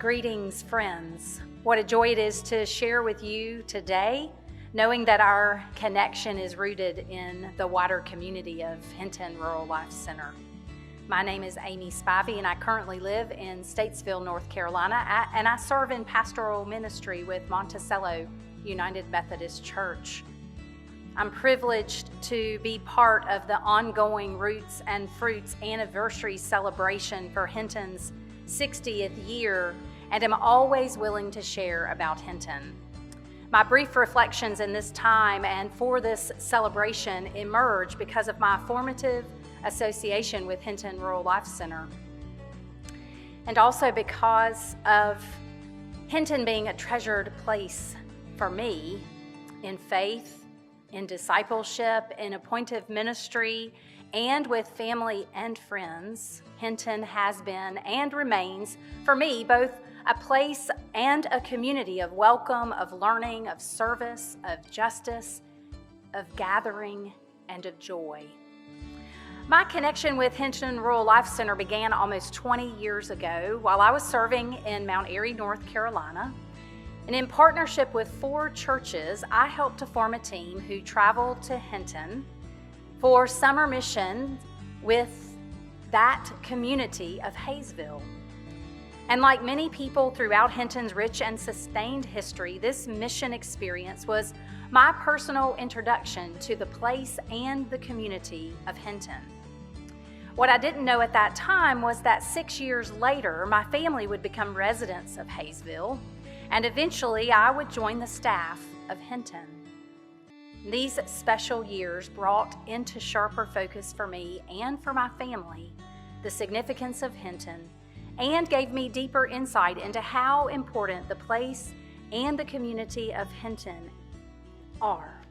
Greetings, friends. What a joy it is to share with you today, knowing that our connection is rooted in the wider community of Hinton Rural Life Center. My name is Amy Spivey, and I currently live in Statesville, North Carolina, and I serve in pastoral ministry with Monticello United Methodist Church. I'm privileged to be part of the ongoing Roots and Fruits anniversary celebration for Hinton's 60th year, and am always willing to share about Hinton. My brief reflections in this time and for this celebration emerge because of my formative association with Hinton Rural Life Center, and also because of Hinton being a treasured place for me in faith, in discipleship, in appointive ministry, and with family and friends. Hinton has been and remains, for me, both a place and a community of welcome, of learning, of service, of justice, of gathering, and of joy. My connection with Hinton Rural Life Center began almost 20 years ago while I was serving in Mount Airy, North Carolina. And in partnership with 4 churches, I helped to form a team who traveled to Hinton for summer mission with that community of Hayesville. And like many people throughout Hinton's rich and sustained history, this mission experience was my personal introduction to the place and the community of Hinton. What I didn't know at that time was that 6 years later, my family would become residents of Hayesville, and eventually I would join the staff of Hinton. These special years brought into sharper focus for me and for my family the significance of Hinton, and gave me deeper insight into how important the place and the community of Hinton are.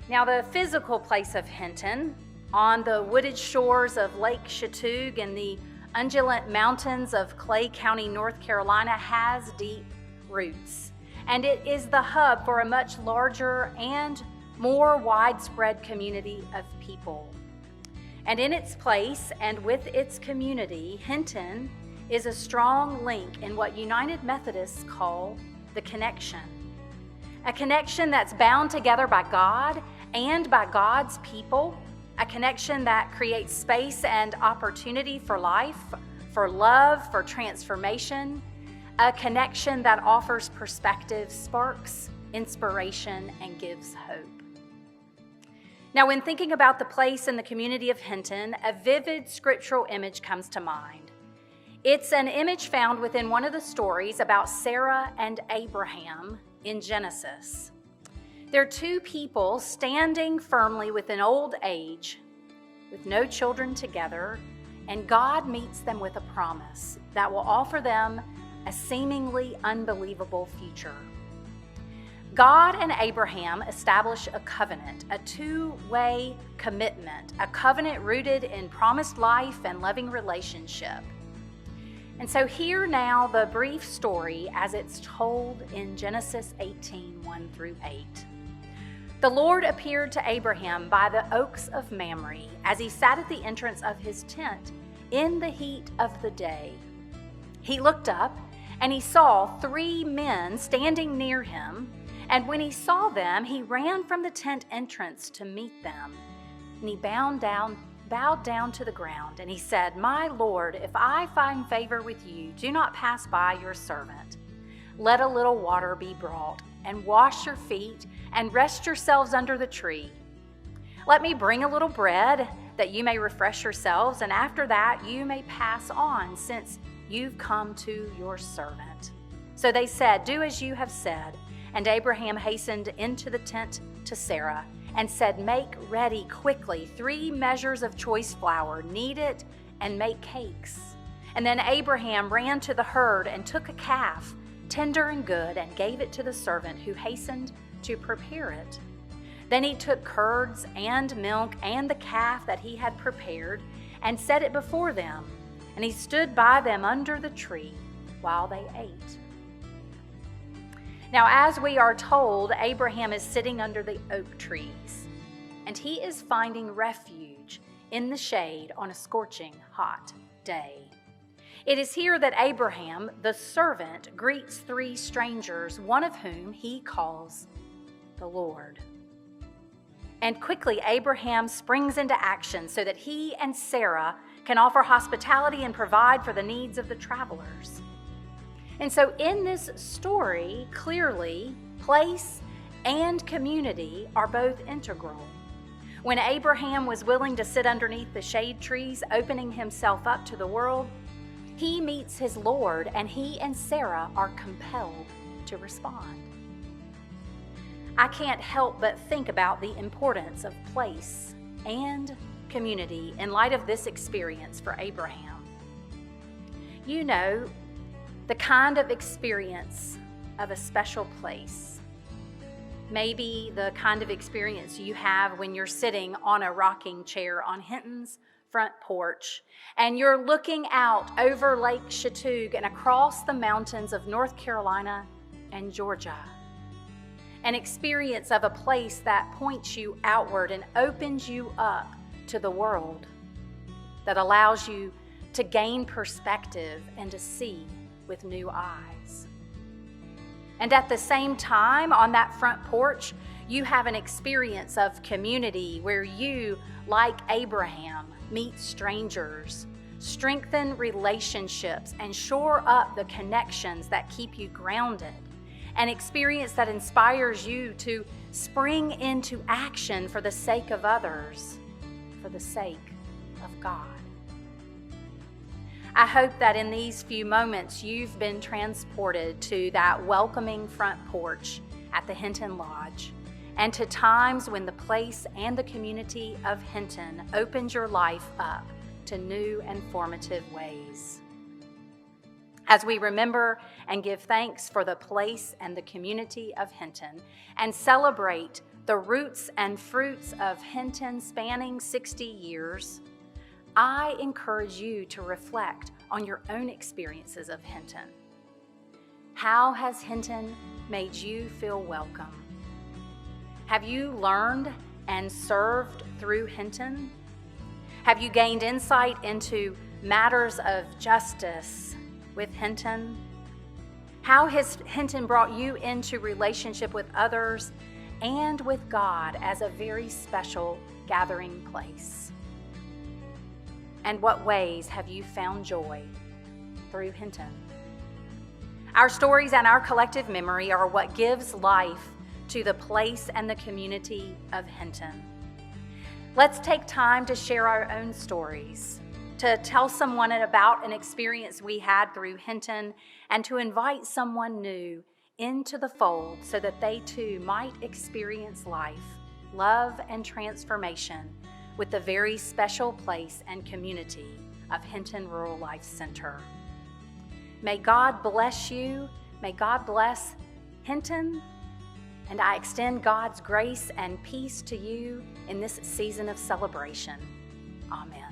Now, the physical place of Hinton, on the wooded shores of Lake Chattooga and the undulant mountains of Clay County, North Carolina, has deep roots, and it is the hub for a much larger and more widespread community of people. And in its place and with its community, Hinton is a strong link in what United Methodists call the connection. A connection that's bound together by God and by God's people, a connection that creates space and opportunity for life, for love, for transformation, a connection that offers perspective, sparks inspiration, and gives hope. Now, when thinking about the place and the community of Hinton, a vivid scriptural image comes to mind. It's an image found within one of the stories about Sarah and Abraham in Genesis. They're 2 people standing firmly with an old age, with no children together, and God meets them with a promise that will offer them a seemingly unbelievable future. God and Abraham establish a covenant, a 2-way commitment, a covenant rooted in promised life and loving relationship. And so hear now the brief story as it's told in Genesis 18, 1 through 8. The Lord appeared to Abraham by the oaks of Mamre as he sat at the entrance of his tent in the heat of the day. He looked up and he saw 3 men standing near him. And when he saw them, he ran from the tent entrance to meet them. And he bowed down to the ground, and he said, "My Lord, if I find favor with you, do not pass by your servant. Let a little water be brought, and wash your feet, and rest yourselves under the tree. Let me bring a little bread, that you may refresh yourselves, and after that you may pass on, since you've come to your servant." So they said, "Do as you have said." And Abraham hastened into the tent to Sarah and said, "Make ready quickly 3 measures of choice flour, knead it, and make cakes." And then Abraham ran to the herd and took a calf, tender and good, and gave it to the servant who hastened to prepare it. Then he took curds and milk and the calf that he had prepared and set it before them. And he stood by them under the tree while they ate. Now, as we are told, Abraham is sitting under the oak trees, and he is finding refuge in the shade on a scorching hot day. It is here that Abraham, the servant, greets 3 strangers, one of whom he calls the Lord. And quickly Abraham springs into action so that he and Sarah can offer hospitality and provide for the needs of the travelers. And so in this story, clearly, place and community are both integral. When Abraham was willing to sit underneath the shade trees, opening himself up to the world, he meets his Lord, and he and Sarah are compelled to respond. I can't help but think about the importance of place and community in light of this experience for Abraham. You know, the kind of experience of a special place. Maybe the kind of experience you have when you're sitting on a rocking chair on Hinton's front porch and you're looking out over Lake Chattooga and across the mountains of North Carolina and Georgia. An experience of a place that points you outward and opens you up to the world, that allows you to gain perspective and to see with new eyes. And at the same time, on that front porch, you have an experience of community where you, like Abraham, meet strangers, strengthen relationships, and shore up the connections that keep you grounded. An experience that inspires you to spring into action for the sake of others, for the sake of God. I hope that in these few moments you've been transported to that welcoming front porch at the Hinton Lodge, and to times when the place and the community of Hinton opens your life up to new and formative ways. As we remember and give thanks for the place and the community of Hinton, and celebrate the roots and fruits of Hinton spanning 60 years, I encourage you to reflect on your own experiences of Hinton. How has Hinton made you feel welcome? Have you learned and served through Hinton? Have you gained insight into matters of justice with Hinton? How has Hinton brought you into relationship with others and with God as a very special gathering place? And what ways have you found joy through Hinton? Our stories and our collective memory are what gives life to the place and the community of Hinton. Let's take time to share our own stories, to tell someone about an experience we had through Hinton, and to invite someone new into the fold so that they too might experience life, love, and transformation with the very special place and community of Hinton Rural Life Center. May God bless you. May God bless Hinton. And I extend God's grace and peace to you in this season of celebration. Amen.